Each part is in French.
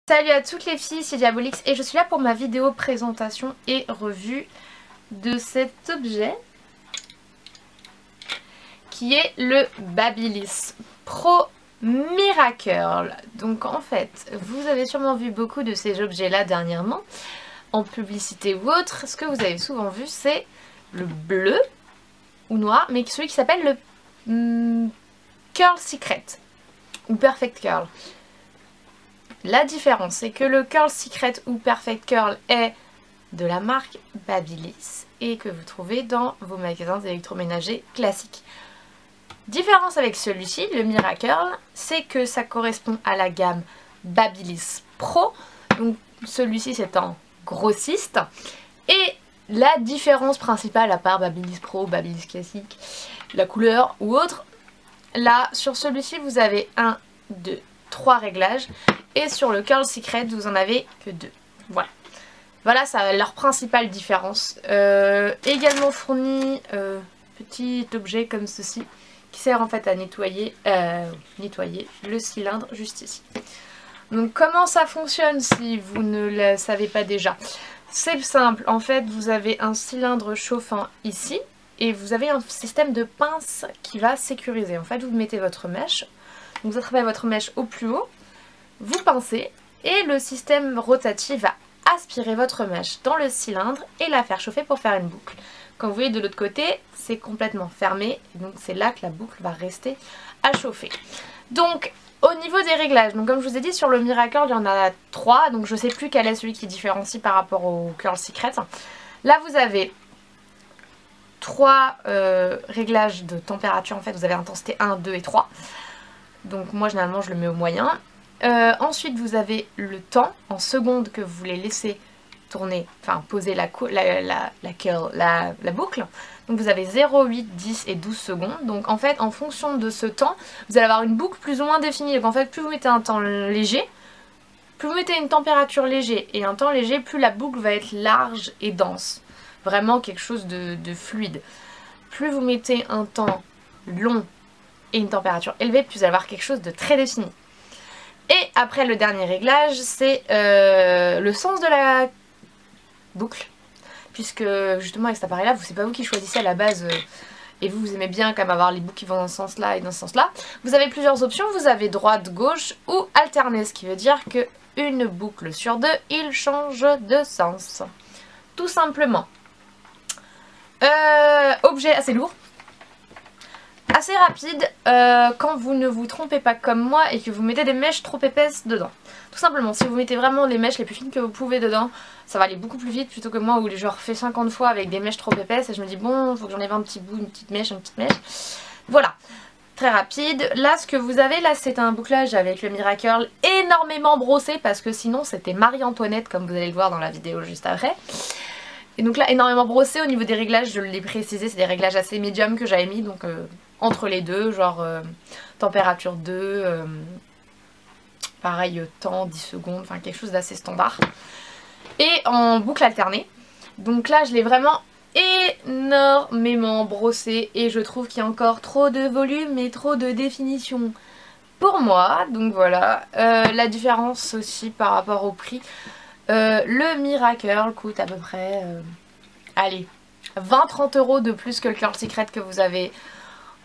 Salut à toutes les filles, c'est Diabolix et je suis là pour ma vidéo présentation et revue de cet objet qui est le Babyliss Pro Miracurl. Donc en fait, vous avez sûrement vu beaucoup de ces objets là dernièrement en publicité ou autre. Ce que vous avez souvent vu, c'est le bleu ou noir, mais celui qui s'appelle le Curl Secret ou Perfect Curl. La différence, c'est que le Curl Secret ou Perfect Curl est de la marque Babyliss et que vous trouvez dans vos magasins d'électroménager classiques. Différence avec celui-ci, le Miracurl, c'est que ça correspond à la gamme Babyliss Pro. Donc celui-ci c'est en grossiste. Et la différence principale, à part Babyliss Pro, Babyliss classique, la couleur ou autre, là sur celui-ci vous avez 1, 2, 3 réglages. Et sur le Curl Secret, vous en avez que 2. Voilà. Voilà, ça leur principale différence. Également fourni petit objet comme ceci qui sert en fait à nettoyer le cylindre juste ici. Donc comment ça fonctionne si vous ne le savez pas déjà? C'est simple, en fait vous avez un cylindre chauffant ici et vous avez un système de pince qui va sécuriser. En fait vous mettez votre mèche, donc vous attrapez votre mèche au plus haut. Vous pincez et le système rotatif va aspirer votre mèche dans le cylindre et la faire chauffer pour faire une boucle. Comme vous voyez de l'autre côté, c'est complètement fermé, donc c'est là que la boucle va rester à chauffer. Donc au niveau des réglages, donc comme je vous ai dit sur le Miracurl il y en a 3, donc je ne sais plus quel est celui qui différencie par rapport au Curl Secret. Là vous avez 3 réglages de température, en fait vous avez intensité 1, 2 et 3. Donc moi généralement je le mets au moyen. Ensuite vous avez le temps en secondes que vous voulez laisser tourner, enfin poser la boucle. Donc vous avez 0, 8, 10 et 12 secondes. Donc en fait en fonction de ce temps, vous allez avoir une boucle plus ou moins définie. Donc en fait plus vous mettez un temps léger, plus vous mettez une température léger et un temps léger, plus la boucle va être large et dense. Vraiment quelque chose de fluide. Plus vous mettez un temps long et une température élevée, plus vous allez avoir quelque chose de très défini. Et après le dernier réglage, c'est le sens de la boucle. Puisque justement avec cet appareil là, c'est pas vous qui choisissez à la base et vous aimez bien quand même avoir les boucles qui vont dans ce sens là et dans ce sens là. Vous avez plusieurs options, vous avez droite, gauche ou alterner, ce qui veut dire que une boucle sur deux, il change de sens. Tout simplement. Objet assez lourd. Assez rapide quand vous ne vous trompez pas comme moi et que vous mettez des mèches trop épaisses dedans. Tout simplement, si vous mettez vraiment les mèches les plus fines que vous pouvez dedans, ça va aller beaucoup plus vite plutôt que moi où je refais 50 fois avec des mèches trop épaisses et je me dis bon, faut que j'enlève un petit bout, une petite mèche. Voilà, très rapide. Là, ce que vous avez là, c'est un bouclage avec le Miracurl énormément brossé parce que sinon c'était Marie-Antoinette comme vous allez le voir dans la vidéo juste après. Et donc là, énormément brossé. Au niveau des réglages, je l'ai précisé, c'est des réglages assez médium que j'avais mis, donc entre les deux, genre température 2, pareil temps, 10 secondes, enfin quelque chose d'assez standard. Et en boucle alternée. Donc là, je l'ai vraiment énormément brossé et je trouve qu'il y a encore trop de volume et trop de définition pour moi. Donc voilà, la différence aussi par rapport au prix. Le Miracurl coûte à peu près, allez, 20-30 € de plus que le Curl Secret que vous avez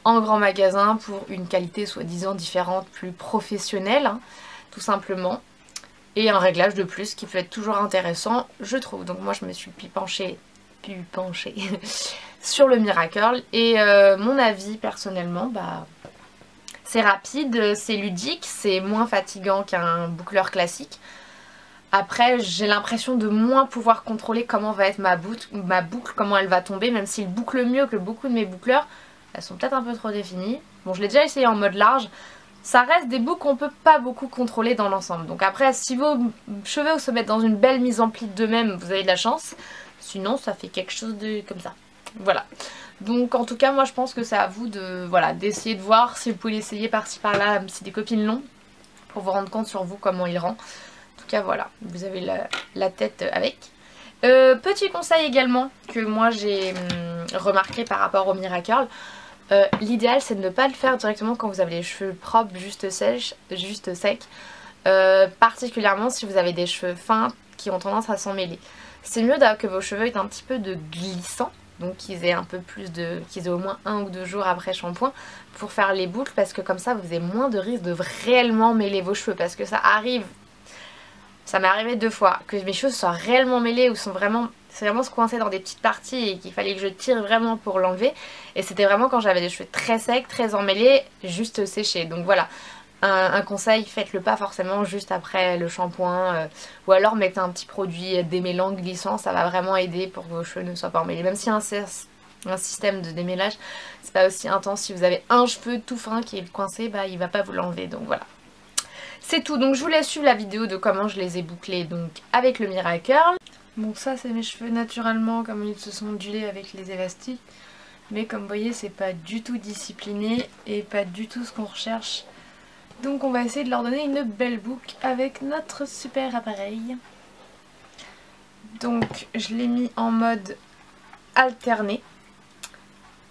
en grand magasin pour une qualité soi-disant différente, plus professionnelle, hein, tout simplement. Et un réglage de plus qui peut être toujours intéressant, je trouve. Donc moi je me suis penchée sur le Miracurl et mon avis personnellement, bah c'est rapide, c'est ludique, c'est moins fatigant qu'un boucleur classique. Après, j'ai l'impression de moins pouvoir contrôler comment va être ma boucle, comment elle va tomber, même s'il boucle mieux que beaucoup de mes boucleurs. Elles sont peut-être un peu trop définies. Bon, je l'ai déjà essayé en mode large. Ça reste des boucles qu'on peut pas beaucoup contrôler dans l'ensemble. Donc après, si vos cheveux se mettent dans une belle mise en pli d'eux-mêmes, vous avez de la chance. Sinon, ça fait quelque chose de comme ça. Voilà. Donc en tout cas, moi je pense que c'est à vous de d'essayer de voir si vous pouvez l'essayer par-ci par-là, si des copines l'ont, pour vous rendre compte sur vous comment il rend. En tout cas voilà, vous avez la tête avec. Petit conseil également que moi j'ai remarqué par rapport au Miracurl, l'idéal c'est de ne pas le faire directement quand vous avez les cheveux propres, juste secs. particulièrement si vous avez des cheveux fins qui ont tendance à s'en mêler. C'est mieux que vos cheveux aient un petit peu de glissant, donc qu'ils aient un peu plus de, qu'ils aient au moins 1 ou 2 jours après shampoing pour faire les boucles, parce que comme ça vous avez moins de risque de réellement mêler vos cheveux, parce que ça arrive, ça m'est arrivé 2 fois, que mes cheveux soient réellement mêlés ou sont vraiment, c'est vraiment se coincer dans des petites parties et qu'il fallait que je tire vraiment pour l'enlever, et c'était vraiment quand j'avais des cheveux très secs, très emmêlés, juste séchés. Donc voilà, un conseil, faites-le pas forcément juste après le shampoing, ou alors mettez un petit produit démêlant glissant, ça va vraiment aider pour que vos cheveux ne soient pas emmêlés. Même si un système de démêlage, c'est pas aussi intense. Si vous avez un cheveu tout fin qui est coincé, bah il va pas vous l'enlever, donc voilà. C'est tout, donc je vous laisse suivre la vidéo de comment je les ai bouclés donc avec le Miracurl. Bon, ça c'est mes cheveux naturellement comme ils se sont ondulés avec les élastiques, mais comme vous voyez c'est pas du tout discipliné et pas du tout ce qu'on recherche. Donc on va essayer de leur donner une belle boucle avec notre super appareil. Donc je l'ai mis en mode alterné.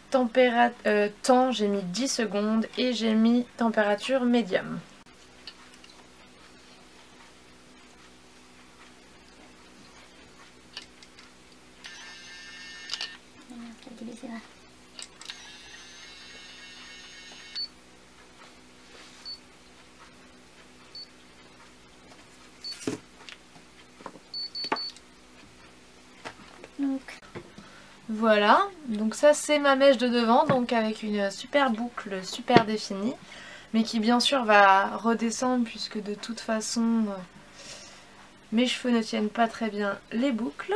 Temps, j'ai mis 10 secondes et j'ai mis température médium. Voilà, donc ça c'est ma mèche de devant, donc avec une super boucle super définie, mais qui bien sûr va redescendre puisque de toute façon mes cheveux ne tiennent pas très bien les boucles.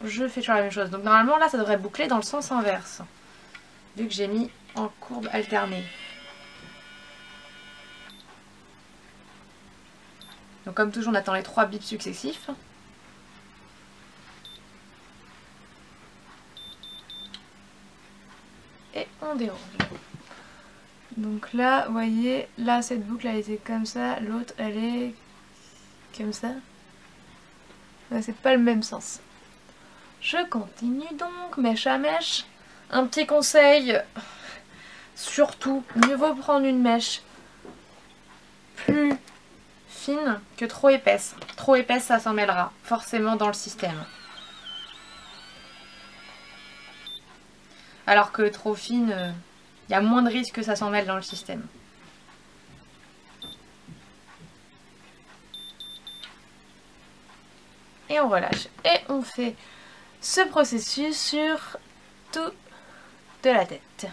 Je fais toujours la même chose, donc normalement là ça devrait boucler dans le sens inverse, vu que j'ai mis en courbe alternée. Donc comme toujours on attend les 3 bips successifs. Et on déroule. Donc là, vous voyez, là cette boucle elle était comme ça, l'autre elle est comme ça. C'est pas le même sens. Je continue donc, mèche à mèche. Un petit conseil, surtout, mieux vaut prendre une mèche plus fine que trop épaisse. Trop épaisse ça s'en mêlera forcément dans le système. Alors que trop fine, il y a moins de risque que ça s'en mêle dans le système. Et on relâche. Et on fait ce processus sur tout de la tête.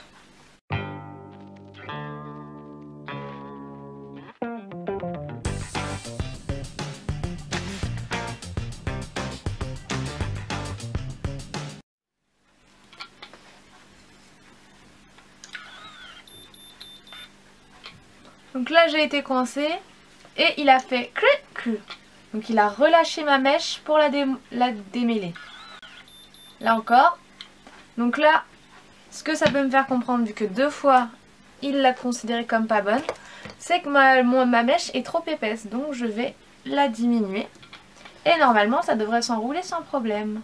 Donc là j'ai été coincée et il a fait cru. Donc il a relâché ma mèche pour la démêler. Là encore. Donc là, ce que ça peut me faire comprendre, vu que 2 fois il l'a considérée comme pas bonne, c'est que ma mèche est trop épaisse. Donc je vais la diminuer. Et normalement ça devrait s'enrouler sans problème.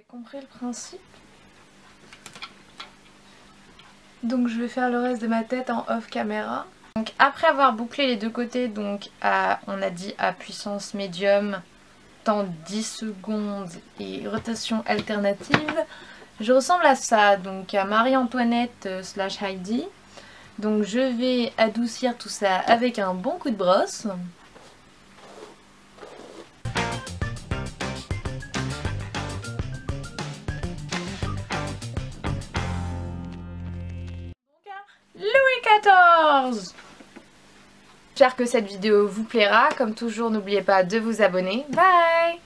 Compris le principe. Donc je vais faire le reste de ma tête en off caméra. Donc après avoir bouclé les 2 côtés, donc on a dit à puissance médium, temps 10 secondes et rotation alternative, je ressemble à ça, donc à Marie-Antoinette / Heidi. Donc je vais adoucir tout ça avec un bon coup de brosse. 14. J'espère que cette vidéo vous plaira. Comme toujours, n'oubliez pas de vous abonner. Bye!